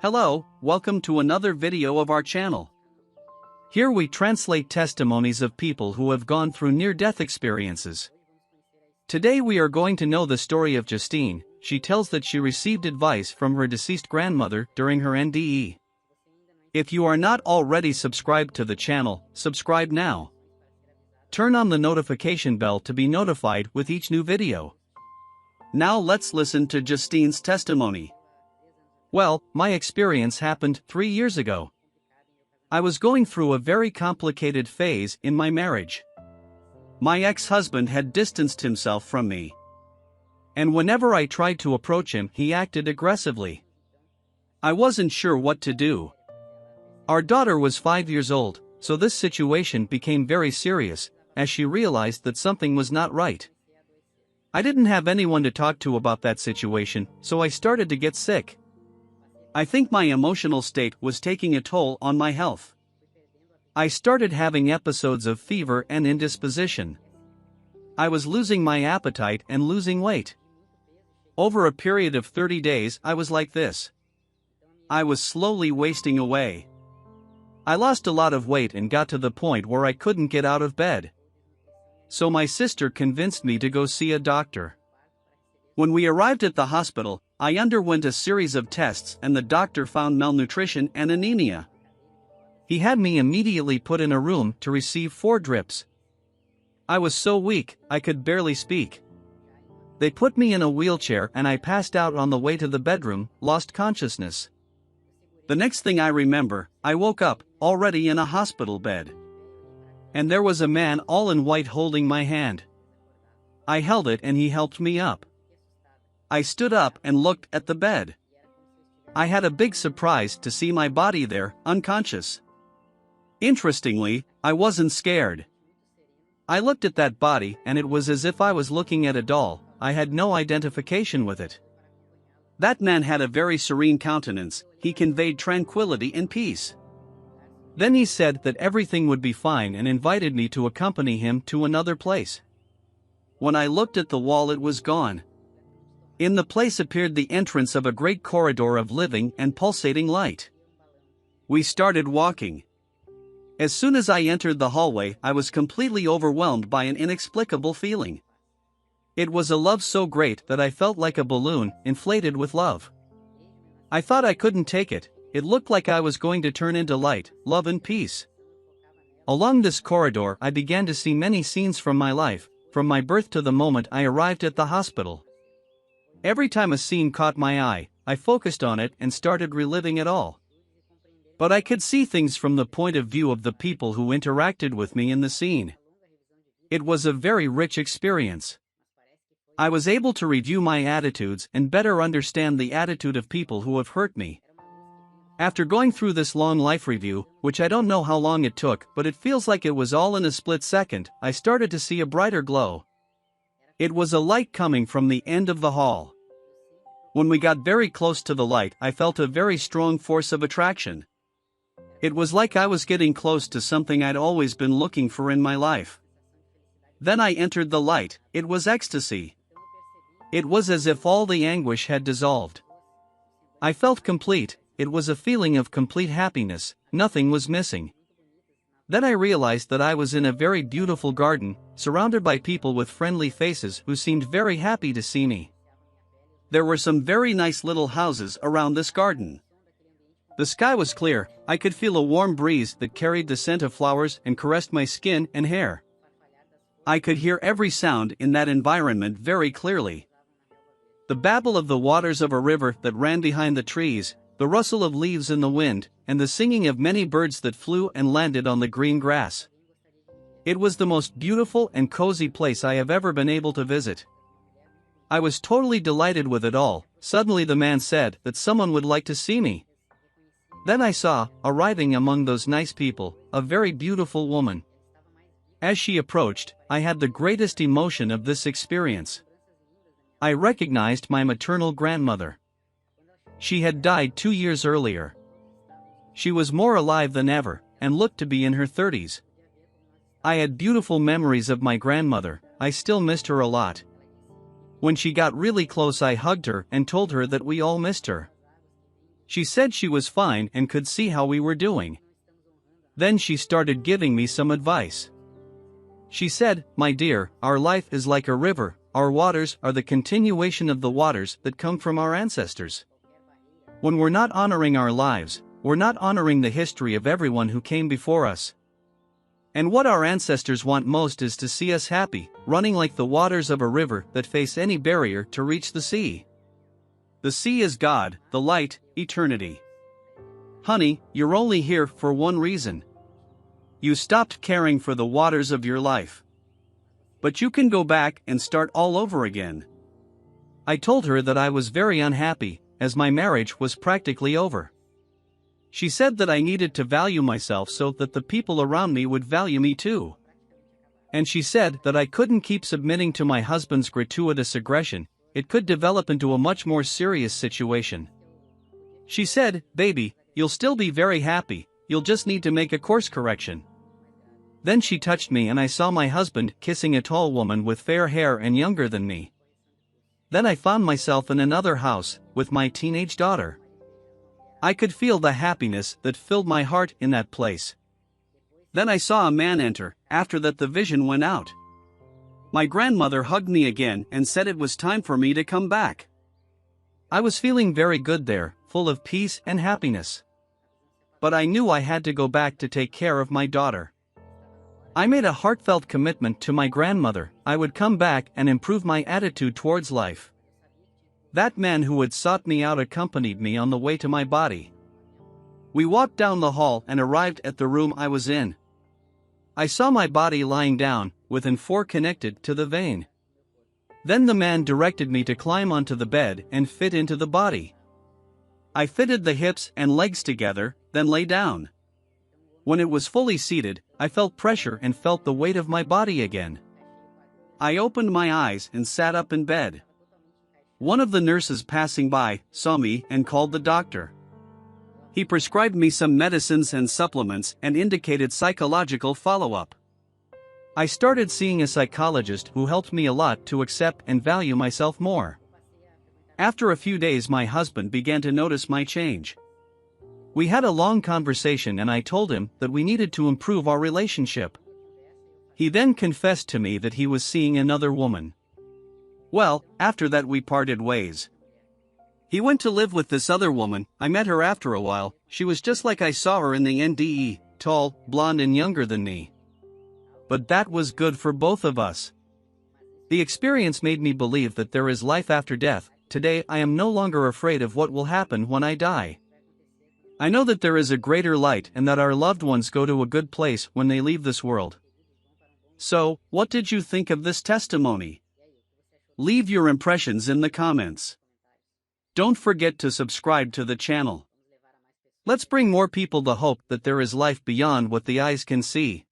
Hello, welcome to another video of our channel. Here we translate testimonies of people who have gone through near-death experiences. Today we are going to know the story of Justine. She tells that she received advice from her deceased grandmother during her NDE. If you are not already subscribed to the channel, subscribe now. Turn on the notification bell to be notified with each new video. Now let's listen to Justine's testimony. Well, my experience happened 3 years ago. I was going through a very complicated phase in my marriage. My ex-husband had distanced himself from me. And whenever I tried to approach him, he acted aggressively. I wasn't sure what to do. Our daughter was 5 years old, so this situation became very serious, as she realized that something was not right. I didn't have anyone to talk to about that situation, so I started to get sick. I think my emotional state was taking a toll on my health. I started having episodes of fever and indisposition. I was losing my appetite and losing weight. Over a period of 30 days, I was like this. I was slowly wasting away. I lost a lot of weight and got to the point where I couldn't get out of bed. So my sister convinced me to go see a doctor. When we arrived at the hospital, I underwent a series of tests and the doctor found malnutrition and anemia. He had me immediately put in a room to receive 4 drips. I was so weak, I could barely speak. They put me in a wheelchair and I passed out on the way to the bedroom, lost consciousness. The next thing I remember, I woke up, already in a hospital bed. And there was a man all in white holding my hand. I held it and he helped me up. I stood up and looked at the bed. I had a big surprise to see my body there, unconscious. Interestingly, I wasn't scared. I looked at that body and it was as if I was looking at a doll. I had no identification with it. That man had a very serene countenance. He conveyed tranquility and peace. Then he said that everything would be fine and invited me to accompany him to another place. When I looked at the wall, it was gone. In the place appeared the entrance of a great corridor of living and pulsating light. We started walking. As soon as I entered the hallway, I was completely overwhelmed by an inexplicable feeling. It was a love so great that I felt like a balloon, inflated with love. I thought I couldn't take it. It looked like I was going to turn into light, love and peace. Along this corridor I began to see many scenes from my life, from my birth to the moment I arrived at the hospital. Every time a scene caught my eye, I focused on it and started reliving it all. But I could see things from the point of view of the people who interacted with me in the scene. It was a very rich experience. I was able to review my attitudes and better understand the attitude of people who have hurt me. After going through this long life review, which I don't know how long it took, but it feels like it was all in a split second, I started to see a brighter glow. It was a light coming from the end of the hall. When we got very close to the light, I felt a very strong force of attraction. It was like I was getting close to something I'd always been looking for in my life. Then I entered the light. It was ecstasy. It was as if all the anguish had dissolved. I felt complete. It was a feeling of complete happiness. Nothing was missing. Then I realized that I was in a very beautiful garden, surrounded by people with friendly faces who seemed very happy to see me. There were some very nice little houses around this garden. The sky was clear. I could feel a warm breeze that carried the scent of flowers and caressed my skin and hair. I could hear every sound in that environment very clearly. The babble of the waters of a river that ran behind the trees, the rustle of leaves in the wind, and the singing of many birds that flew and landed on the green grass. It was the most beautiful and cozy place I have ever been able to visit. I was totally delighted with it all. Suddenly the man said that someone would like to see me. Then I saw, arriving among those nice people, a very beautiful woman. As she approached, I had the greatest emotion of this experience. I recognized my maternal grandmother. She had died 2 years earlier. She was more alive than ever, and looked to be in her 30s. I had beautiful memories of my grandmother. I still missed her a lot. When she got really close, I hugged her and told her that we all missed her. She said she was fine and could see how we were doing. Then she started giving me some advice. She said, "My dear, our life is like a river, our waters are the continuation of the waters that come from our ancestors. When we're not honoring our lives, we're not honoring the history of everyone who came before us. And what our ancestors want most is to see us happy, running like the waters of a river that face any barrier to reach the sea. The sea is God, the light, eternity. Honey, you're only here for one reason. You stopped caring for the waters of your life. But you can go back and start all over again." I told her that I was very unhappy, as my marriage was practically over. She said that I needed to value myself so that the people around me would value me too. And she said that I couldn't keep submitting to my husband's gratuitous aggression, it could develop into a much more serious situation. She said, "Baby, you'll still be very happy, you'll just need to make a course correction." Then she touched me and I saw my husband kissing a tall woman with fair hair and younger than me. Then I found myself in another house, with my teenage daughter. I could feel the happiness that filled my heart in that place. Then I saw a man enter, after that the vision went out. My grandmother hugged me again and said it was time for me to come back. I was feeling very good there, full of peace and happiness. But I knew I had to go back to take care of my daughter. I made a heartfelt commitment to my grandmother, I would come back and improve my attitude towards life. That man who had sought me out accompanied me on the way to my body. We walked down the hall and arrived at the room I was in. I saw my body lying down, with N4 connected to the vein. Then the man directed me to climb onto the bed and fit into the body. I fitted the hips and legs together, then lay down. When it was fully seated, I felt pressure and felt the weight of my body again. I opened my eyes and sat up in bed. One of the nurses passing by saw me and called the doctor. He prescribed me some medicines and supplements and indicated psychological follow-up. I started seeing a psychologist who helped me a lot to accept and value myself more. After a few days, my husband began to notice my change. We had a long conversation and I told him that we needed to improve our relationship. He then confessed to me that he was seeing another woman. Well, after that we parted ways. He went to live with this other woman. I met her after a while. She was just like I saw her in the NDE, tall, blonde and younger than me. But that was good for both of us. The experience made me believe that there is life after death. Today I am no longer afraid of what will happen when I die. I know that there is a greater light and that our loved ones go to a good place when they leave this world. So, what did you think of this testimony? Leave your impressions in the comments. Don't forget to subscribe to the channel. Let's bring more people the hope that there is life beyond what the eyes can see.